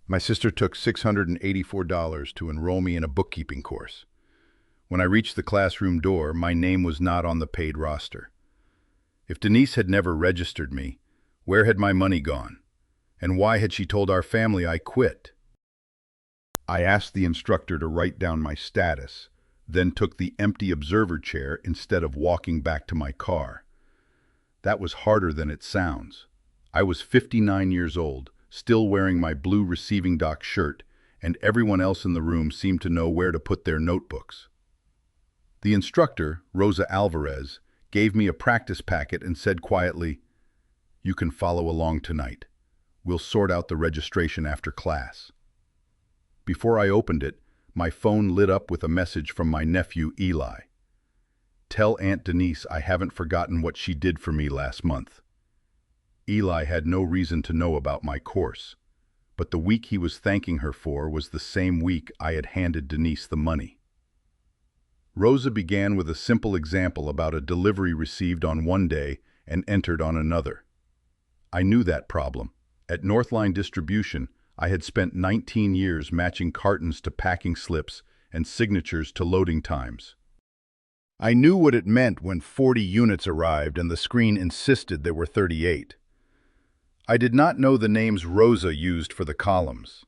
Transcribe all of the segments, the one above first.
My sister took $684 to enroll me in a bookkeeping course. When I reached the classroom door, my name was not on the paid roster. If Denise had never registered me, where had my money gone? And why had she told our family I quit? I asked the instructor to write down my status, then took the empty observer chair instead of walking back to my car. That was harder than it sounds. I was 59 years old, still wearing my blue receiving dock shirt, and everyone else in the room seemed to know where to put their notebooks. The instructor, Rosa Alvarez, gave me a practice packet and said quietly, "You can follow along tonight. We'll sort out the registration after class." Before I opened it, my phone lit up with a message from my nephew, Eli. "Tell Aunt Denise I haven't forgotten what she did for me last month." Eli had no reason to know about my course, but the week he was thanking her for was the same week I had handed Denise the money. Rosa began with a simple example about a delivery received on one day and entered on another. I knew that problem. At Northline Distribution, I had spent 19 years matching cartons to packing slips and signatures to loading times. I knew what it meant when 40 units arrived and the screen insisted there were 38. I did not know the names Rosa used for the columns.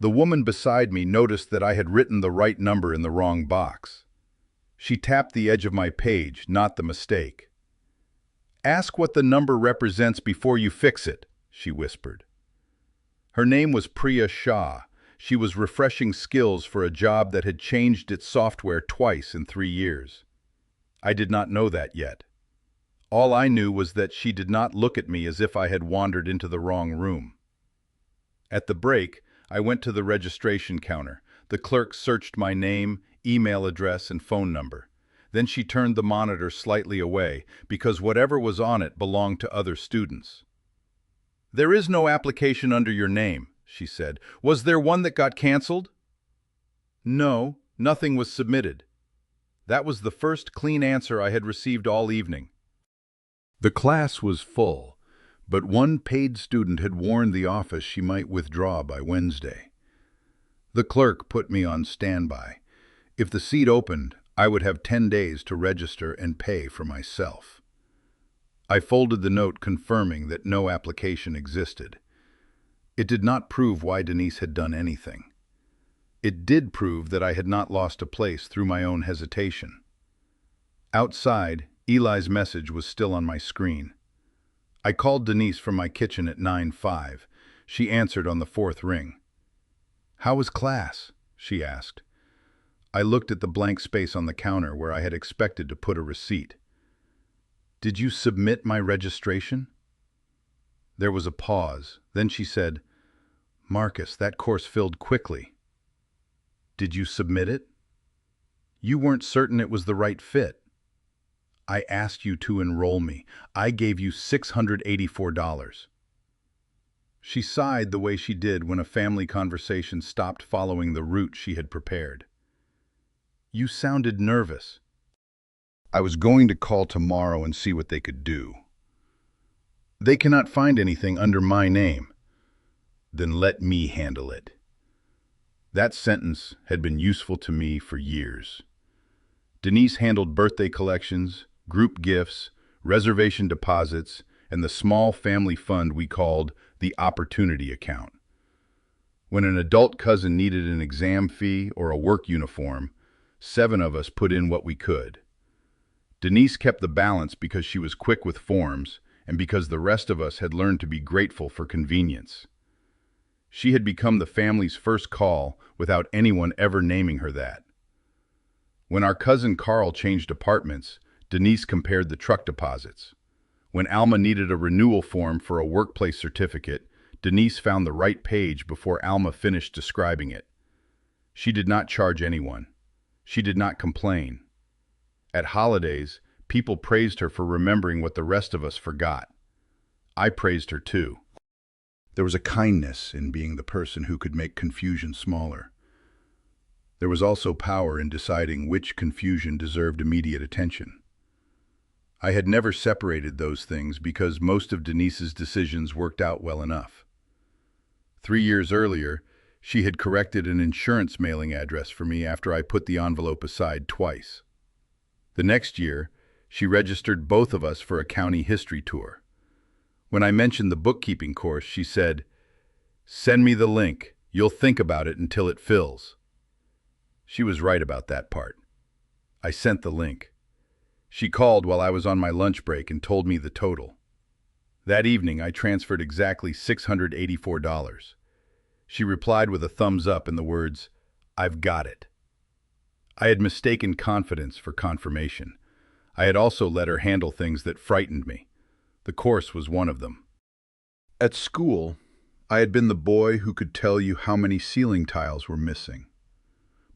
The woman beside me noticed that I had written the right number in the wrong box. She tapped the edge of my page, not the mistake. "Ask what the number represents before you fix it," she whispered. Her name was Priya Shah. She was refreshing skills for a job that had changed its software twice in 3 years. I did not know that yet. All I knew was that she did not look at me as if I had wandered into the wrong room. At the break, I went to the registration counter. The clerk searched my name, email address, and phone number. Then she turned the monitor slightly away, because whatever was on it belonged to other students. "There is no application under your name," she said. "Was there one that got canceled?" "No, nothing was submitted." That was the first clean answer I had received all evening. The class was full, but one paid student had warned the office she might withdraw by Wednesday. The clerk put me on standby. If the seat opened, I would have 10 days to register and pay for myself. I folded the note confirming that no application existed. It did not prove why Denise had done anything. It did prove that I had not lost a place through my own hesitation. Outside, Eli's message was still on my screen. I called Denise from my kitchen at 9:05. She answered on the 4th ring. "How was class?" she asked. I looked at the blank space on the counter where I had expected to put a receipt. "Did you submit my registration?" There was a pause. Then she said, "Marcus, that course filled quickly." "Did you submit it?" "You weren't certain it was the right fit." "I asked you to enroll me. I gave you $684. She sighed the way she did when a family conversation stopped following the route she had prepared. "You sounded nervous." "I was going to call tomorrow and see what they could do." "They cannot find anything under my name." "Then let me handle it." That sentence had been useful to me for years. Denise handled birthday collections, group gifts, reservation deposits, and the small family fund we called the opportunity account. When an adult cousin needed an exam fee or a work uniform, 7 of us put in what we could. Denise kept the balance because she was quick with forms and because the rest of us had learned to be grateful for convenience. She had become the family's first call without anyone ever naming her that. When our cousin Carl changed apartments, Denise compared the truck deposits. When Alma needed a renewal form for a workplace certificate, Denise found the right page before Alma finished describing it. She did not charge anyone. She did not complain. At holidays, people praised her for remembering what the rest of us forgot. I praised her too. There was a kindness in being the person who could make confusion smaller. There was also power in deciding which confusion deserved immediate attention. I had never separated those things because most of Denise's decisions worked out well enough. 3 years earlier, she had corrected an insurance mailing address for me after I put the envelope aside twice. The next year, she registered both of us for a county history tour. When I mentioned the bookkeeping course, she said, "Send me the link. You'll think about it until it fills." She was right about that part. I sent the link. She called while I was on my lunch break and told me the total. That evening, I transferred exactly $684. She replied with a thumbs up and the words, "I've got it." I had mistaken confidence for confirmation. I had also let her handle things that frightened me. The course was one of them. At school, I had been the boy who could tell you how many ceiling tiles were missing,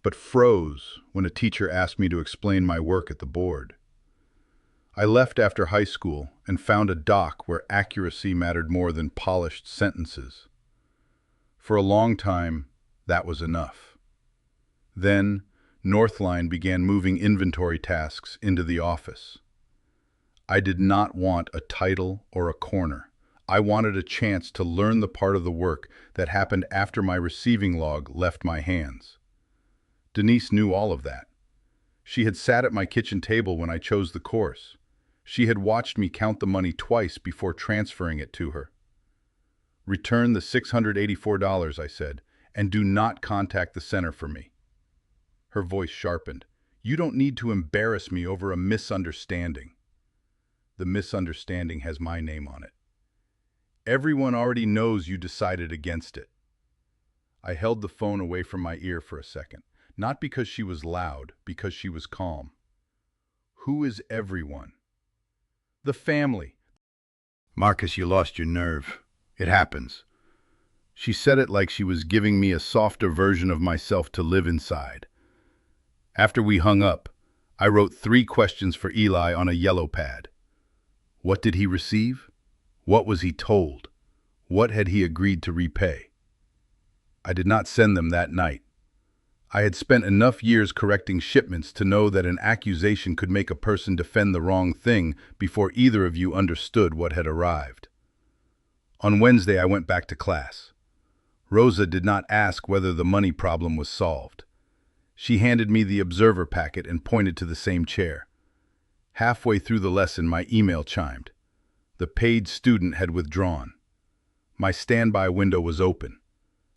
but froze when a teacher asked me to explain my work at the board. I left after high school and found a dock where accuracy mattered more than polished sentences. For a long time, that was enough. Then, Northline began moving inventory tasks into the office. I did not want a title or a corner. I wanted a chance to learn the part of the work that happened after my receiving log left my hands. Denise knew all of that. She had sat at my kitchen table when I chose the course. She had watched me count the money twice before transferring it to her. "Return the $684, I said, "and do not contact the center for me." Her voice sharpened. "You don't need to embarrass me over a misunderstanding." "The misunderstanding has my name on it. Everyone already knows you decided against it." I held the phone away from my ear for a second, not because she was loud, because she was calm. "Who is everyone?" "The family." "Marcus, you lost your nerve. It happens." She said it like she was giving me a softer version of myself to live inside. After we hung up, I wrote 3 questions for Eli on a yellow pad. What did he receive? What was he told? What had he agreed to repay? I did not send them that night. I had spent enough years correcting shipments to know that an accusation could make a person defend the wrong thing before either of you understood what had arrived. On Wednesday, I went back to class. Rosa did not ask whether the money problem was solved. She handed me the observer packet and pointed to the same chair. Halfway through the lesson, my email chimed. The paid student had withdrawn. My standby window was open.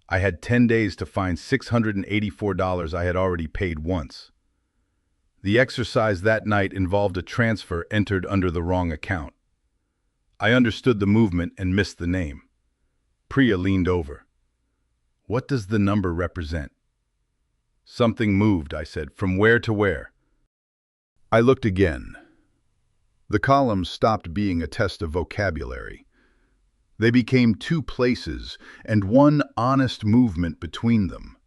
I had 10 days to find $684 I had already paid once. The exercise that night involved a transfer entered under the wrong account. I understood the movement and missed the name. Priya leaned over. "What does the number represent?" "Something moved," I said. "From where to where?" I looked again. The columns stopped being a test of vocabulary. They became 2 places and one honest movement between them.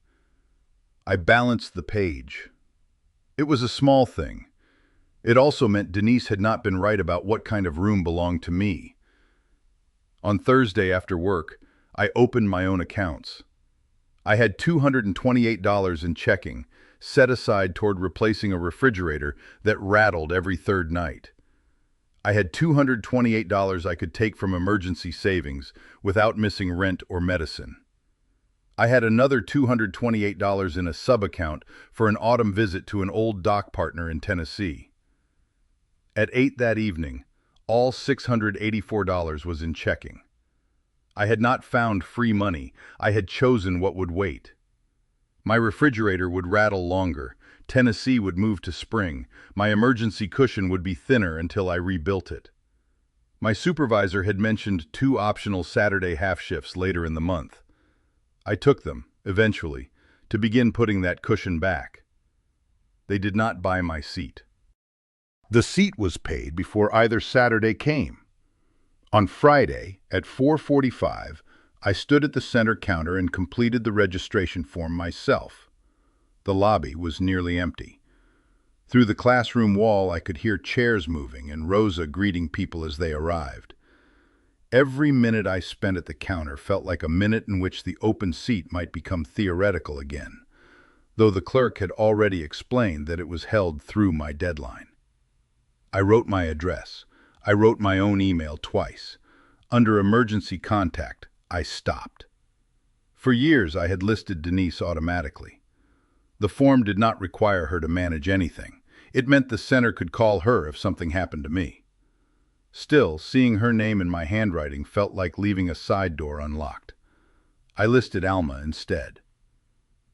I balanced the page. It was a small thing. It also meant Denise had not been right about what kind of room belonged to me. On Thursday after work, I opened my own accounts. I had $228 in checking, set aside toward replacing a refrigerator that rattled every 3rd night. I had $228 I could take from emergency savings without missing rent or medicine. I had another $228 in a sub-account for an autumn visit to an old dock partner in Tennessee. At 8 that evening, all $684 was in checking. I had not found free money. I had chosen what would wait. My refrigerator would rattle longer. Tennessee would move to spring. My emergency cushion would be thinner until I rebuilt it. My supervisor had mentioned 2 optional Saturday half shifts later in the month. I took them, eventually, to begin putting that cushion back. They did not buy my seat. The seat was paid before either Saturday came. On Friday, at 4:45, I stood at the center counter and completed the registration form myself. The lobby was nearly empty. Through the classroom wall, I could hear chairs moving and Rosa greeting people as they arrived. Every minute I spent at the counter felt like a minute in which the open seat might become theoretical again, though the clerk had already explained that it was held through my deadline. I wrote my address. I wrote my own email twice. Under emergency contact, I stopped. For years, I had listed Denise automatically. The form did not require her to manage anything. It meant the center could call her if something happened to me. Still, seeing her name in my handwriting felt like leaving a side door unlocked. I listed Alma instead.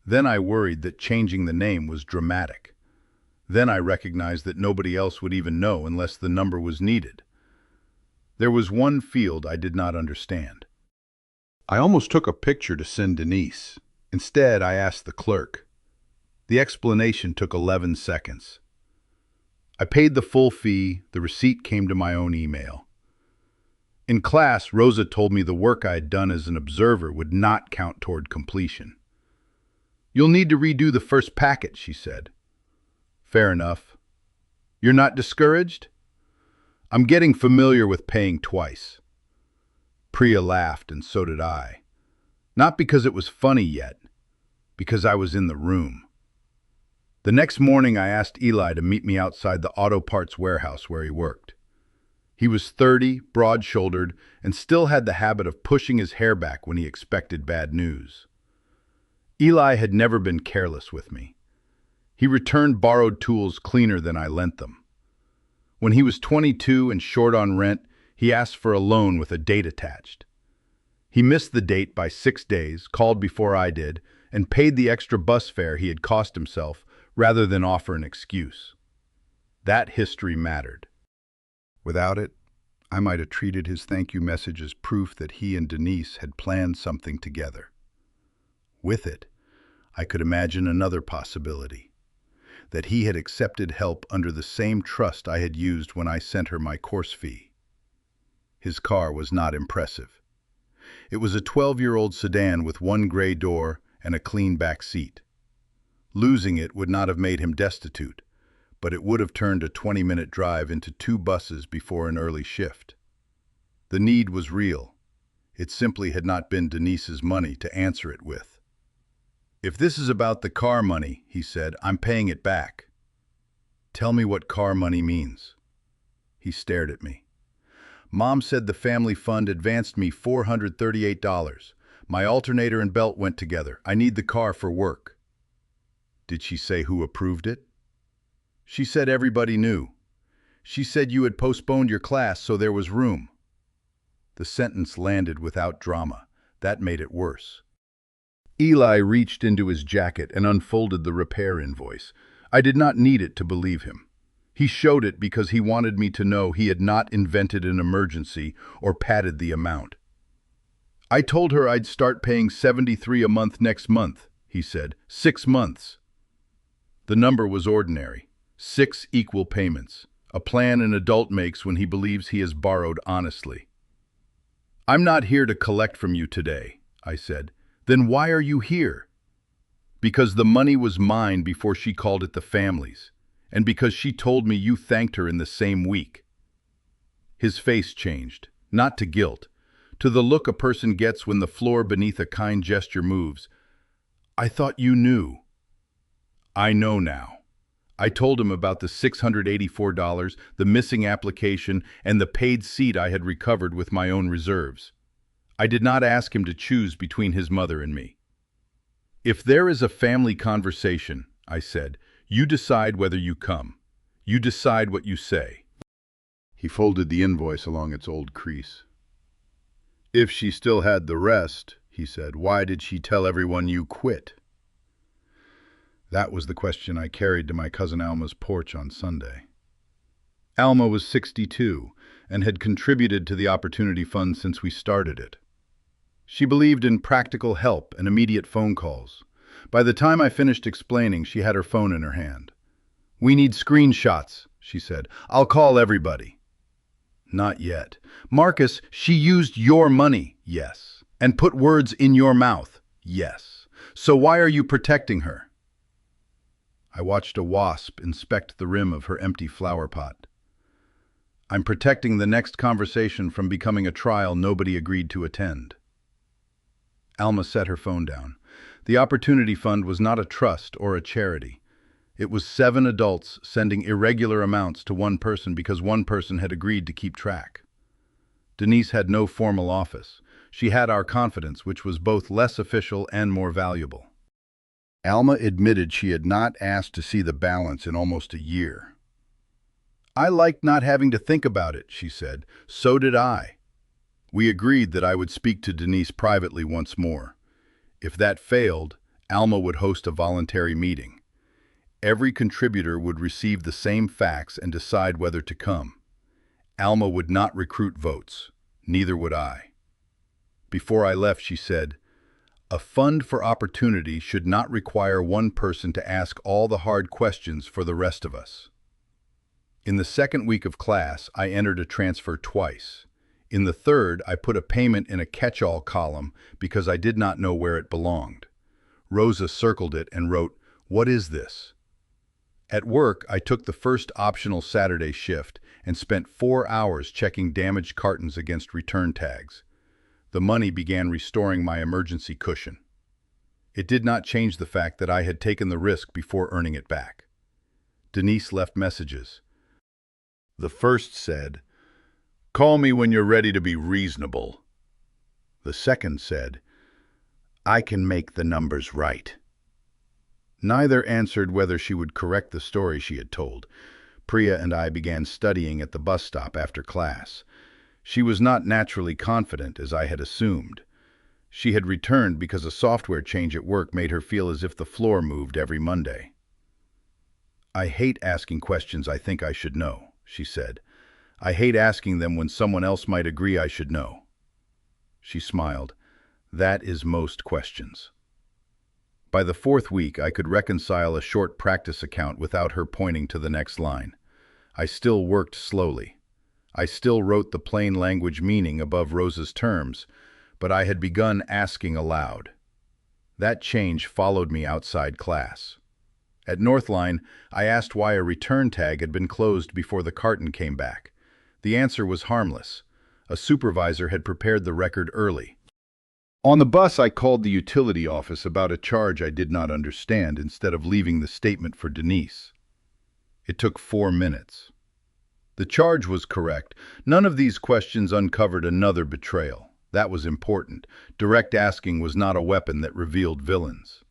Then I worried that changing the name was dramatic. Then I recognized that nobody else would even know unless the number was needed. There was one field I did not understand. I almost took a picture to send Denise. Instead, I asked the clerk. The explanation took 11 seconds. I paid the full fee. The receipt came to my own email. In class, Rosa told me the work I had done as an observer would not count toward completion. "You'll need to redo the first packet," she said. Fair enough. You're not discouraged? I'm getting familiar with paying twice. Priya laughed, and so did I. Not because it was funny yet, because I was in the room. The next morning, I asked Eli to meet me outside the auto parts warehouse where he worked. He was 30, broad-shouldered, and still had the habit of pushing his hair back when he expected bad news. Eli had never been careless with me. He returned borrowed tools cleaner than I lent them. When he was 22 and short on rent, he asked for a loan with a date attached. He missed the date by 6 days, called before I did, and paid the extra bus fare he had cost himself rather than offer an excuse. That history mattered. Without it, I might have treated his thank you message as proof that he and Denise had planned something together. With it, I could imagine another possibility, that he had accepted help under the same trust I had used when I sent her my course fee. His car was not impressive. It was a 12-year-old sedan with one gray door and a clean back seat. Losing it would not have made him destitute, but it would have turned a 20-minute drive into 2 buses before an early shift. The need was real. It simply had not been Denise's money to answer it with. "If this is about the car money," he said, "I'm paying it back." "Tell me what car money means." He stared at me. "Mom said the family fund advanced me $438. My alternator and belt went together. I need the car for work." "Did she say who approved it?" "She said everybody knew. She said you had postponed your class so there was room." The sentence landed without drama. That made it worse. Eli reached into his jacket and unfolded the repair invoice. I did not need it to believe him. He showed it because he wanted me to know he had not invented an emergency or padded the amount. "I told her I'd start paying $73 a month next month," he said. 6 months. The number was ordinary. 6 equal payments. A plan an adult makes when he believes he has borrowed honestly. "I'm not here to collect from you today," I said. "Then why are you here?" "Because the money was mine before she called it the family's, and because she told me you thanked her in the same week." His face changed, not to guilt, to the look a person gets when the floor beneath a kind gesture moves. "I thought you knew." "I know now." I told him about the $684, the missing application, and the paid seat I had recovered with my own reserves. I did not ask him to choose between his mother and me. "If there is a family conversation," I said, "you decide whether you come. You decide what you say." He folded the invoice along its old crease. "If she still had the rest," he said, "why did she tell everyone you quit?" That was the question I carried to my cousin Alma's porch on Sunday. Alma was 62 and had contributed to the Opportunity Fund since we started it. She believed in practical help and immediate phone calls. By the time I finished explaining, she had her phone in her hand. "We need screenshots," she said. "I'll call everybody." "Not yet." "Marcus, she used your money." "Yes." "And put words in your mouth." "Yes." "So why are you protecting her?" I watched a wasp inspect the rim of her empty flower pot. "I'm protecting the next conversation from becoming a trial nobody agreed to attend." Alma set her phone down. The Opportunity Fund was not a trust or a charity. It was 7 adults sending irregular amounts to one person because one person had agreed to keep track. Denise had no formal office. She had our confidence, which was both less official and more valuable. Alma admitted she had not asked to see the balance in almost a year. "I liked not having to think about it," she said. "So did I." We agreed that I would speak to Denise privately once more. If that failed, Alma would host a voluntary meeting. Every contributor would receive the same facts and decide whether to come. Alma would not recruit votes. Neither would I. Before I left, she said, "A fund for opportunity should not require one person to ask all the hard questions for the rest of us." In the second week of class, I entered a transfer twice. In the third, I put a payment in a catch-all column because I did not know where it belonged. Rosa circled it and wrote, "What is this?" At work, I took the first optional Saturday shift and spent 4 hours checking damaged cartons against return tags. The money began restoring my emergency cushion. It did not change the fact that I had taken the risk before earning it back. Denise left messages. The first said, "Call me when you're ready to be reasonable." The second said, "I can make the numbers right." Neither answered whether she would correct the story she had told. Priya and I began studying at the bus stop after class. She was not naturally confident, as I had assumed. She had returned because a software change at work made her feel as if the floor moved every Monday. "I hate asking questions I think I should know," she said. "I hate asking them when someone else might agree I should know." She smiled. "That is most questions." By the fourth week, I could reconcile a short practice account without her pointing to the next line. I still worked slowly. I still wrote the plain language meaning above Rosa's terms, but I had begun asking aloud. That change followed me outside class. At Northline, I asked why a return tag had been closed before the carton came back. The answer was harmless. A supervisor had prepared the record early. On the bus, I called the utility office about a charge I did not understand instead of leaving the statement for Denise. It took 4 minutes. The charge was correct. None of these questions uncovered another betrayal. That was important. Direct asking was not a weapon that revealed villains.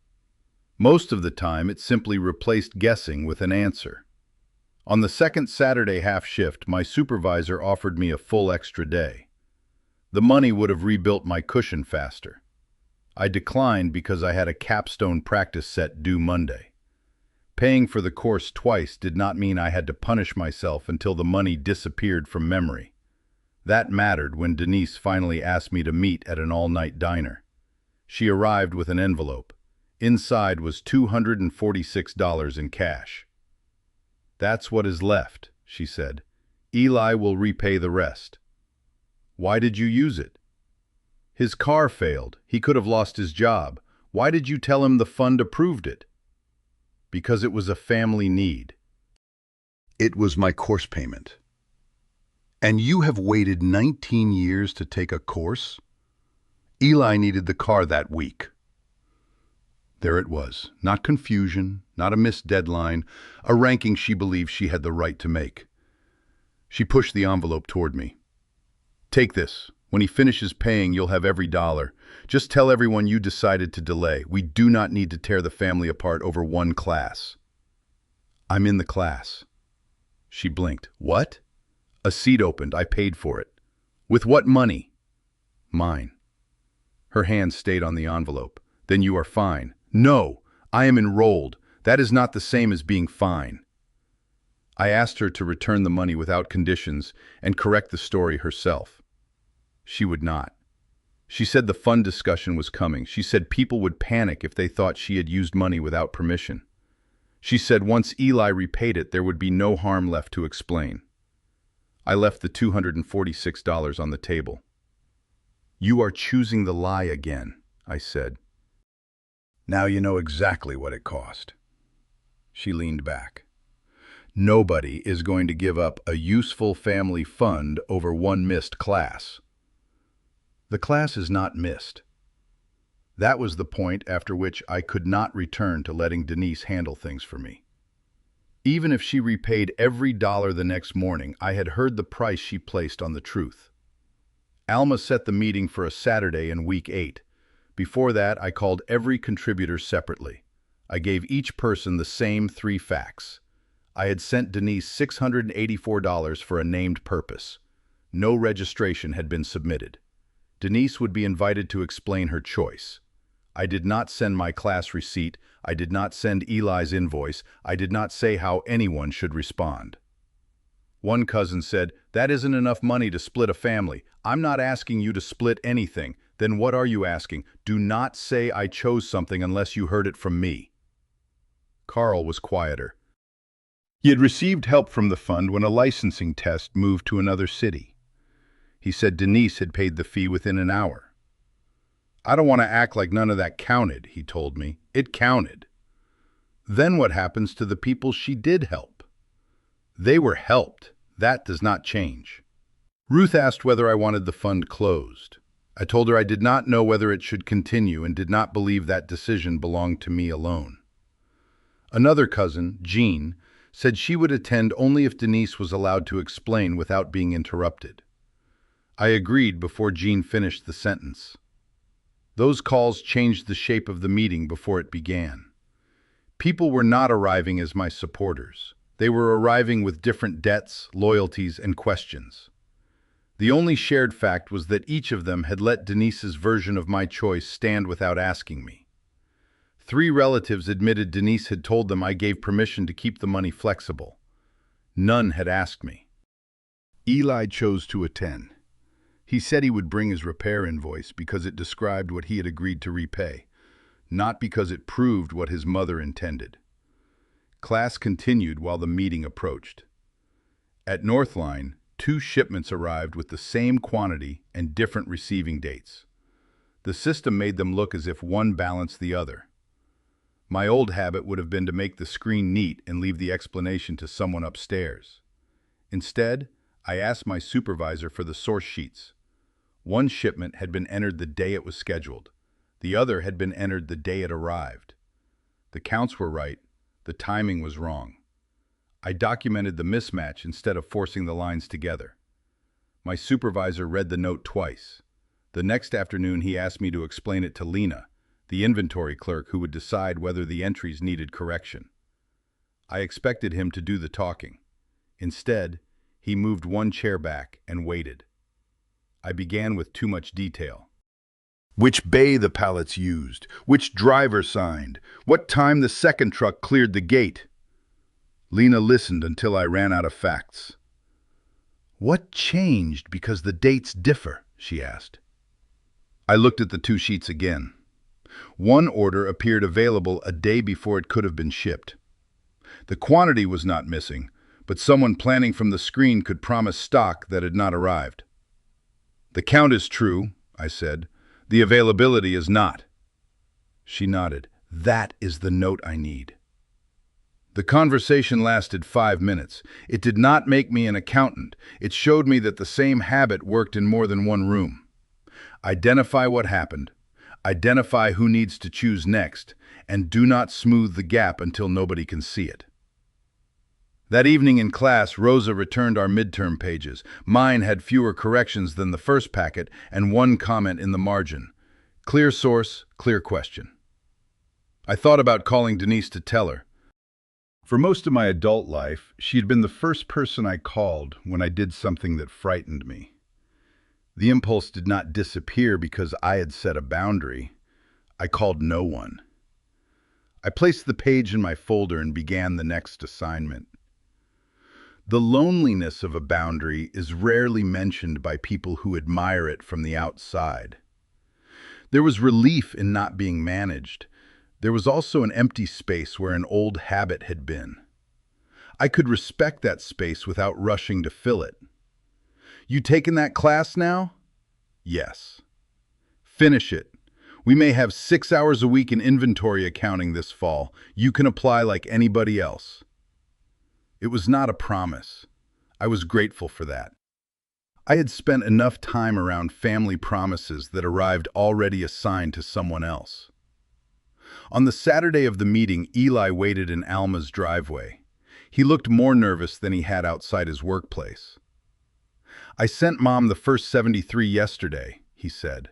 Most of the time, it simply replaced guessing with an answer. On the second Saturday half shift, my supervisor offered me a full extra day. The money would have rebuilt my cushion faster. I declined because I had a capstone practice set due Monday. Paying for the course twice did not mean I had to punish myself until the money disappeared from memory. That mattered when Denise finally asked me to meet at an all-night diner. She arrived with an envelope. Inside was $246 in cash. "That's what is left," she said. "Eli will repay the rest." "Why did you use it?" "His car failed. He could have lost his job. Why did you tell him the fund approved it?" "Because it was a family need." "It was my course payment." "And you have waited 19 years to take a course?" "Eli needed the car that week." There it was. Not confusion, not a missed deadline, a ranking she believed she had the right to make. She pushed the envelope toward me. "Take this. When he finishes paying, you'll have every dollar. Just tell everyone you decided to delay. We do not need to tear the family apart over one class." "I'm in the class." She blinked. "What?" "A seat opened. I paid for it." "With what money?" "Mine." Her hand stayed on the envelope. "Then you are fine." "No, I am enrolled. That is not the same as being fine." I asked her to return the money without conditions and correct the story herself. She would not. She said the fund discussion was coming. She said people would panic if they thought she had used money without permission. She said once Eli repaid it, there would be no harm left to explain. I left the $246 on the table. "You are choosing the lie again," I said. "Now you know exactly what it cost." She leaned back. "Nobody is going to give up a useful family fund over one missed class." "The class is not missed." That was the point after which I could not return to letting Denise handle things for me. Even if she repaid every dollar the next morning, I had heard the price she placed on the truth. Alma set the meeting for a Saturday in week 8. Before that, I called every contributor separately. I gave each person the same 3 facts. I had sent Denise $684 for a named purpose. No registration had been submitted. Denise would be invited to explain her choice. I did not send my class receipt. I did not send Eli's invoice. I did not say how anyone should respond. One cousin said, "That isn't enough money to split a family. I'm not asking you to split anything. Then what are you asking? Do not say I chose something unless you heard it from me." Carl was quieter. He had received help from the fund when a licensing test moved to another city. He said Denise had paid the fee within an hour. "I don't want to act like none of that counted," he told me. "It counted." "Then what happens to the people she did help?" "They were helped. That does not change." Ruth asked whether I wanted the fund closed. I told her I did not know whether it should continue and did not believe that decision belonged to me alone. Another cousin, Jean, said she would attend only if Denise was allowed to explain without being interrupted. I agreed before Jean finished the sentence. Those calls changed the shape of the meeting before it began. People were not arriving as my supporters. They were arriving with different debts, loyalties, and questions. The only shared fact was that each of them had let Denise's version of my choice stand without asking me. 3 relatives admitted Denise had told them I gave permission to keep the money flexible. None had asked me. Eli chose to attend. He said he would bring his repair invoice because it described what he had agreed to repay, not because it proved what his mother intended. Class continued while the meeting approached. At Northline, 2 shipments arrived with the same quantity and different receiving dates. The system made them look as if one balanced the other. My old habit would have been to make the screen neat and leave the explanation to someone upstairs. Instead, I asked my supervisor for the source sheets. One shipment had been entered the day it was scheduled. The other had been entered the day it arrived. The counts were right. The timing was wrong. I documented the mismatch instead of forcing the lines together. My supervisor read the note twice. The next afternoon he asked me to explain it to Lena, the inventory clerk who would decide whether the entries needed correction. I expected him to do the talking. Instead, he moved one chair back and waited. I began with too much detail. Which bay the pallets used, which driver signed, what time the second truck cleared the gate. Lena listened until I ran out of facts. "What changed because the dates differ?" she asked. I looked at the 2 sheets again. One order appeared available a day before it could have been shipped. The quantity was not missing, but someone planning from the screen could promise stock that had not arrived. "The count is true," I said. "The availability is not." She nodded. "That is the note I need." The conversation lasted 5 minutes. It did not make me an accountant. It showed me that the same habit worked in more than one room. Identify what happened. Identify who needs to choose next, and do not smooth the gap until nobody can see it. That evening in class, Rosa returned our midterm pages. Mine had fewer corrections than the first packet and one comment in the margin. Clear source, clear question. I thought about calling Denise to tell her. For most of my adult life, she had been the first person I called when I did something that frightened me. The impulse did not disappear because I had set a boundary. I called no one. I placed the page in my folder and began the next assignment. The loneliness of a boundary is rarely mentioned by people who admire it from the outside. There was relief in not being managed. There was also an empty space where an old habit had been. I could respect that space without rushing to fill it. "You taken that class now?" "Yes." "Finish it. We may have 6 hours a week in inventory accounting this fall. You can apply like anybody else." It was not a promise. I was grateful for that. I had spent enough time around family promises that arrived already assigned to someone else. On the Saturday of the meeting, Eli waited in Alma's driveway. He looked more nervous than he had outside his workplace. I sent Mom the first 73 yesterday, he said.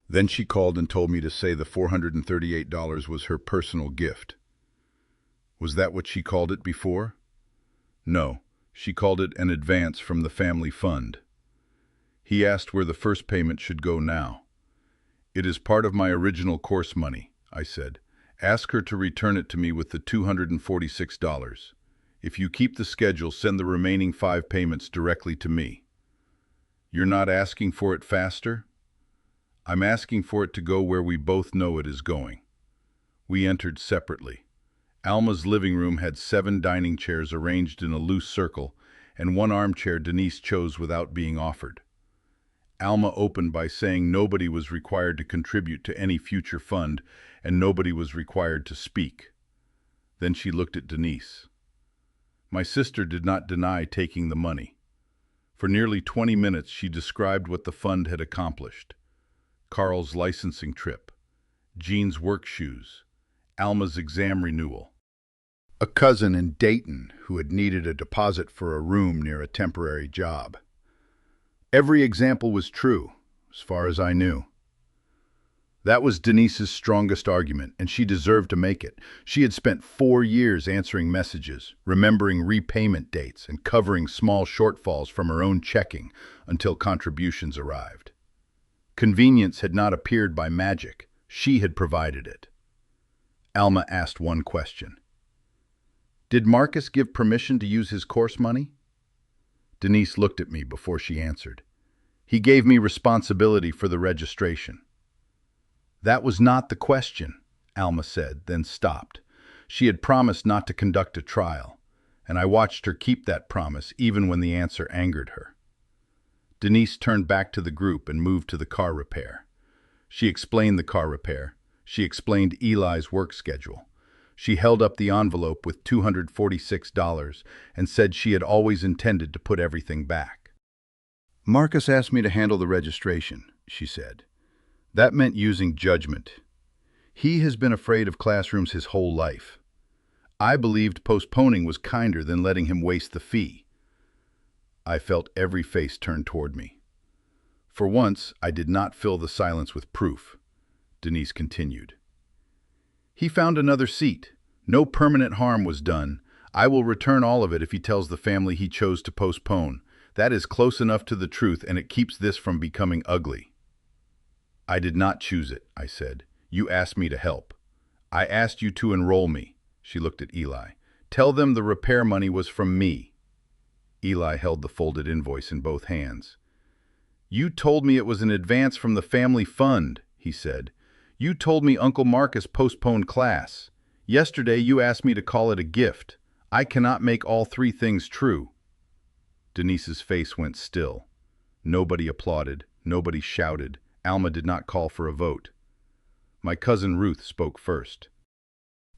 Then she called and told me to say the $438 was her personal gift. Was that what she called it before? No, she called it an advance from the family fund. He asked where the first payment should go now. It is part of my original course money, I said. Ask her to return it to me with the $246. If you keep the schedule, send the remaining 5 payments directly to me. You're not asking for it faster? I'm asking for it to go where we both know it is going. We entered separately. Alma's living room had 7 dining chairs arranged in a loose circle, and 1 armchair Denise chose without being offered. Alma opened by saying nobody was required to contribute to any future fund, and nobody was required to speak. Then she looked at Denise. My sister did not deny taking the money. For nearly 20 minutes she described what the fund had accomplished. Carl's licensing trip, Jean's work shoes, Alma's exam renewal, a cousin in Dayton who had needed a deposit for a room near a temporary job. Every example was true, as far as I knew. That was Denise's strongest argument, and she deserved to make it. She had spent 4 years answering messages, remembering repayment dates, and covering small shortfalls from her own checking until contributions arrived. Convenience had not appeared by magic. She had provided it. Alma asked one question. Did Marcus give permission to use his course money? Denise looked at me before she answered. He gave me responsibility for the registration. That was not the question, Alma said, then stopped. She had promised not to conduct a trial, and I watched her keep that promise even when the answer angered her. Denise turned back to the group and moved to the car repair. She explained the car repair. She explained Eli's work schedule. She held up the envelope with $246 and said she had always intended to put everything back. Marcus asked me to handle the registration, she said. That meant using judgment. He has been afraid of classrooms his whole life. I believed postponing was kinder than letting him waste the fee. I felt every face turn toward me. For once, I did not fill the silence with proof. Denise continued. He found another seat. No permanent harm was done. I will return all of it if he tells the family he chose to postpone. That is close enough to the truth, and it keeps this from becoming ugly. I did not choose it, I said. You asked me to help. I asked you to enroll me. She looked at Eli. Tell them the repair money was from me. Eli held the folded invoice in both hands. You told me it was an advance from the family fund, he said. You told me Uncle Marcus postponed class. Yesterday you asked me to call it a gift. I cannot make all 3 things true. Denise's face went still. Nobody applauded. Nobody shouted. Alma did not call for a vote. My cousin Ruth spoke first.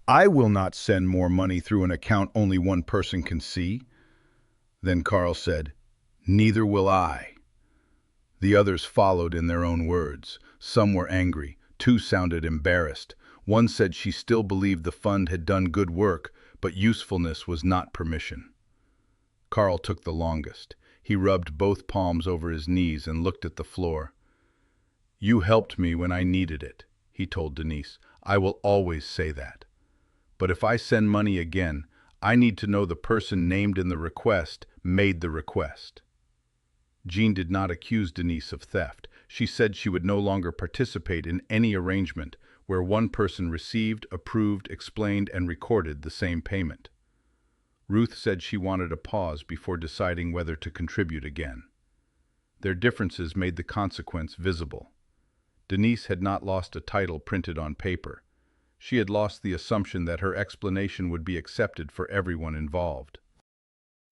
I will not send more money through an account only one person can see. Then Carl said, Neither will I. The others followed in their own words. Some were angry. 2 sounded embarrassed. One said she still believed the fund had done good work, but usefulness was not permission. Carl took the longest. He rubbed both palms over his knees and looked at the floor. You helped me when I needed it, he told Denise. I will always say that. But if I send money again, I need to know the person named in the request made the request. Jean did not accuse Denise of theft. She said she would no longer participate in any arrangement where one person received, approved, explained, and recorded the same payment. Ruth said she wanted a pause before deciding whether to contribute again. Their differences made the consequence visible. Denise had not lost a title printed on paper. She had lost the assumption that her explanation would be accepted for everyone involved.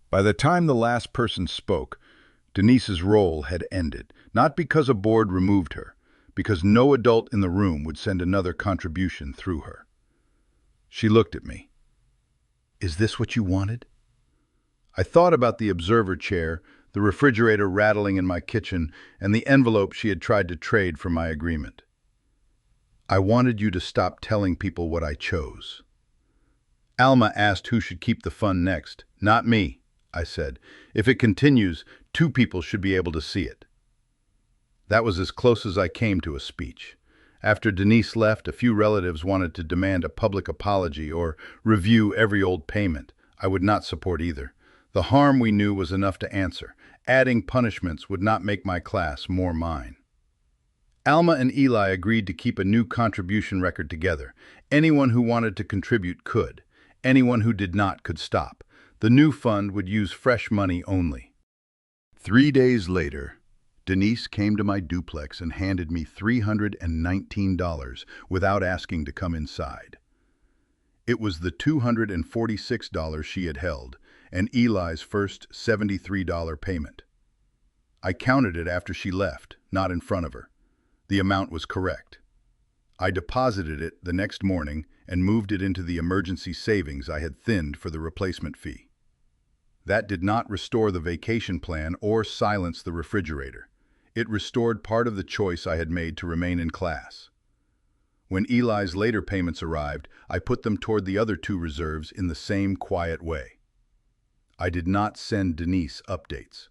By the time the last person spoke, Denise's role had ended, not because a board removed her, because no adult in the room would send another contribution through her. She looked at me. Is this what you wanted? I thought about the observer chair, the refrigerator rattling in my kitchen, and the envelope she had tried to trade for my agreement. I wanted you to stop telling people what I chose. Alma asked who should keep the fund next. Not me, I said. If it continues, Two people should be able to see it. That was as close as I came to a speech. After Denise left, a few relatives wanted to demand a public apology or review every old payment. I would not support either. The harm we knew was enough to answer. Adding punishments would not make my class more mine. Alma and Eli agreed to keep a new contribution record together. Anyone who wanted to contribute could. Anyone who did not could stop. The new fund would use fresh money only. 3 days later, Denise came to my duplex and handed me $319 without asking to come inside. It was the $246 she had held, and Eli's first $73 payment. I counted it after she left, not in front of her. The amount was correct. I deposited it the next morning and moved it into the emergency savings I had thinned for the replacement fee. That did not restore the vacation plan or silence the refrigerator. It restored part of the choice I had made to remain in class. When Eli's later payments arrived, I put them toward the other two reserves in the same quiet way. I did not send Denise updates.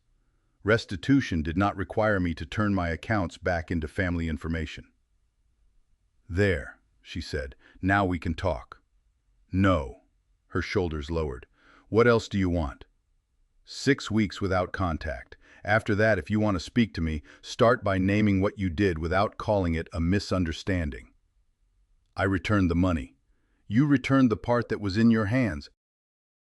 Restitution did not require me to turn my accounts back into family information. "There," she said, "now we can talk." "No." Her shoulders lowered. "What else do you want?" 6 weeks without contact. After that, if you want to speak to me, start by naming what you did without calling it a misunderstanding. I returned the money. You returned the part that was in your hands.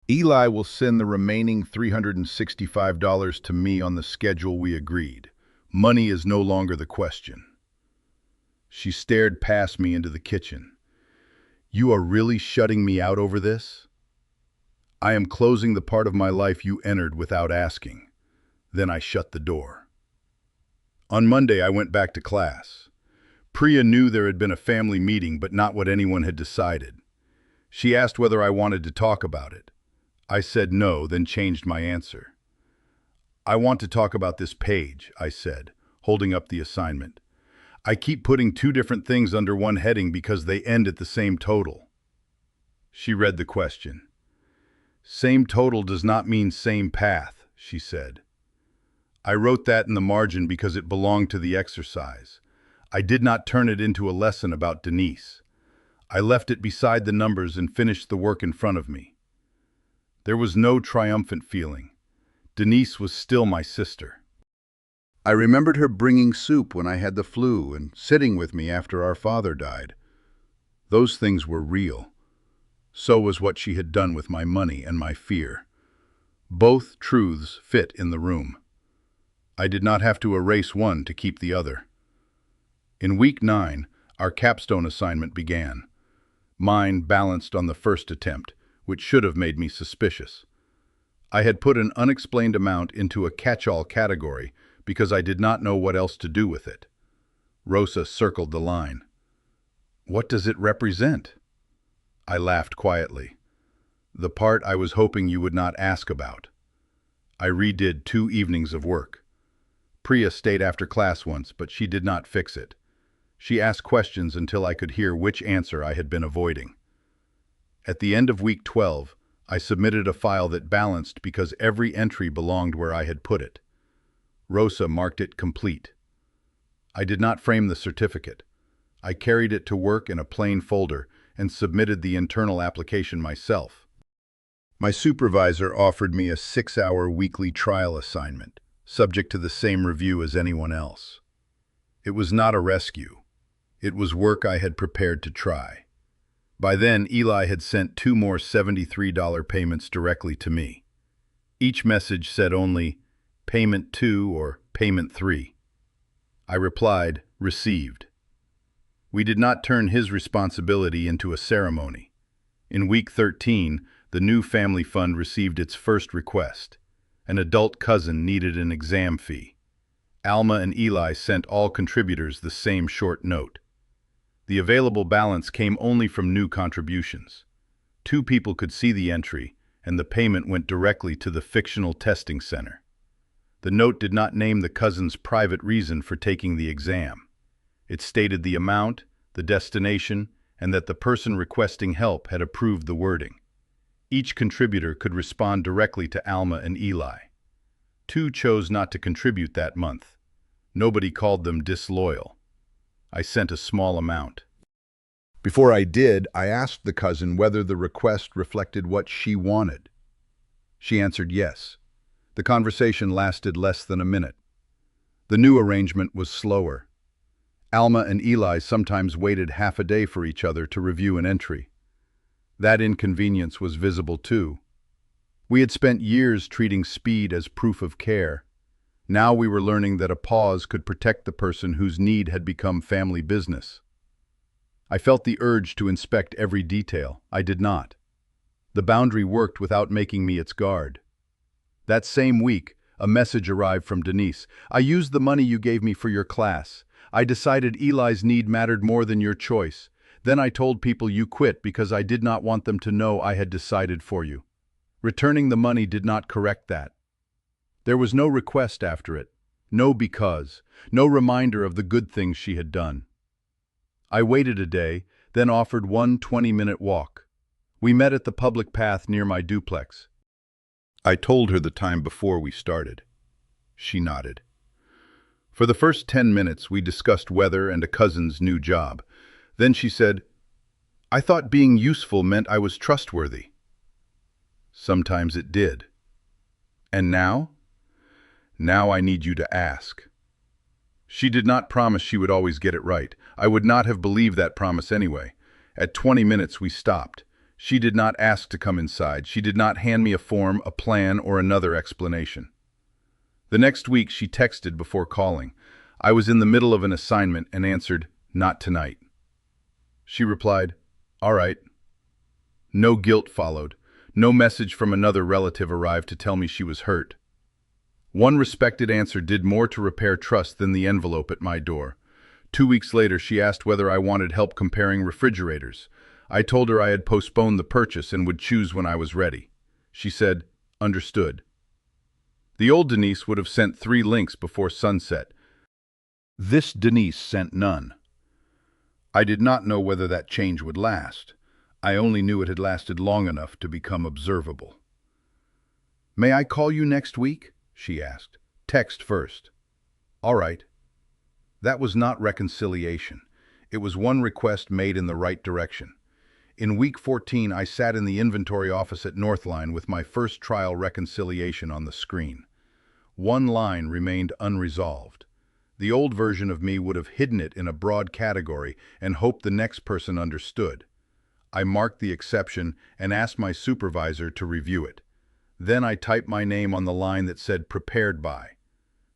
Eli will send the remaining $365 to me on the schedule we agreed. Money is no longer the question. She stared past me into the kitchen. You are really shutting me out over this? I am closing the part of my life you entered without asking. Then I shut the door. On Monday, I went back to class. Priya knew there had been a family meeting, but not what anyone had decided. She asked whether I wanted to talk about it. I said no, then changed my answer. I want to talk about this page, I said, holding up the assignment. I keep putting two different things under one heading because they end at the same total. She read the question. Same total does not mean same path, she said. I wrote that in the margin because it belonged to the exercise. I did not turn it into a lesson about Denise. I left it beside the numbers and finished the work in front of me. There was no triumphant feeling. Denise was still my sister. I remembered her bringing soup when I had the flu and sitting with me after our father died. Those things were real. So was what she had done with my money and my fear. Both truths fit in the room. I did not have to erase one to keep the other. In week 9, our capstone assignment began. Mine balanced on the first attempt, which should have made me suspicious. I had put an unexplained amount into a catch-all category because I did not know what else to do with it. Rosa circled the line. What does it represent? I laughed quietly. The part I was hoping you would not ask about. I redid 2 evenings of work. Priya stayed after class once, but she did not fix it. She asked questions until I could hear which answer I had been avoiding. At the end of week 12, I submitted a file that balanced because every entry belonged where I had put it. Rosa marked it complete. I did not frame the certificate. I carried it to work in a plain folder and submitted the internal application myself. My supervisor offered me a 6-hour weekly trial assignment, subject to the same review as anyone else. It was not a rescue. It was work I had prepared to try. By then, Eli had sent 2 more $73 payments directly to me. Each message said only, Payment 2 or Payment 3. I replied, Received. We did not turn his responsibility into a ceremony. In week 13, the new family fund received its first request. An adult cousin needed an exam fee. Alma and Eli sent all contributors the same short note. The available balance came only from new contributions. 2 people could see the entry, and the payment went directly to the fictional testing center. The note did not name the cousin's private reason for taking the exam. It stated the amount, the destination, and that the person requesting help had approved the wording. Each contributor could respond directly to Alma and Eli. 2 chose not to contribute that month. Nobody called them disloyal. I sent a small amount. Before I did, I asked the cousin whether the request reflected what she wanted. She answered yes. The conversation lasted less than a minute. The new arrangement was slower. Alma and Eli sometimes waited half a day for each other to review an entry. That inconvenience was visible too. We had spent years treating speed as proof of care. Now we were learning that a pause could protect the person whose need had become family business. I felt the urge to inspect every detail. I did not. The boundary worked without making me its guard. That same week, a message arrived from Denise. I used the money you gave me for your class. I decided Eli's need mattered more than your choice. Then I told people you quit because I did not want them to know I had decided for you. Returning the money did not correct that. There was no request after it, no because, no reminder of the good things she had done. I waited a day, then offered one 20-minute walk. We met at the public path near my duplex. I told her the time before we started. She nodded. For the first 10 minutes, we discussed weather and a cousin's new job. Then she said, I thought being useful meant I was trustworthy. Sometimes it did. And now? Now I need you to ask. She did not promise she would always get it right. I would not have believed that promise anyway. At 20 minutes, we stopped. She did not ask to come inside. She did not hand me a form, a plan, or another explanation. The next week, she texted before calling. I was in the middle of an assignment and answered, not tonight. She replied, all right. No guilt followed. No message from another relative arrived to tell me she was hurt. One respected answer did more to repair trust than the envelope at my door. 2 weeks later, she asked whether I wanted help comparing refrigerators. I told her I had postponed the purchase and would choose when I was ready. She said, understood. The old Denise would have sent 3 links before sunset. This Denise sent none. I did not know whether that change would last. I only knew it had lasted long enough to become observable. May I call you next week? She asked. Text first. All right. That was not reconciliation. It was one request made in the right direction. In week 14, I sat in the inventory office at Northline with my first trial reconciliation on the screen. One line remained unresolved. The old version of me would have hidden it in a broad category and hoped the next person understood. I marked the exception and asked my supervisor to review it. Then I typed my name on the line that said prepared by.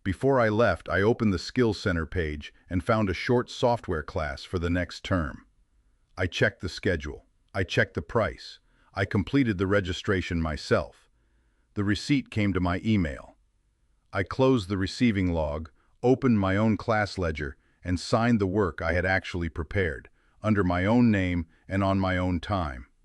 Before I left, I opened the Skills Center page and found a short software class for the next term. I checked the schedule. I checked the price. I completed the registration myself. The receipt came to my email. I closed the receiving log, opened my own class ledger, and signed the work I had actually prepared, under my own name and on my own time.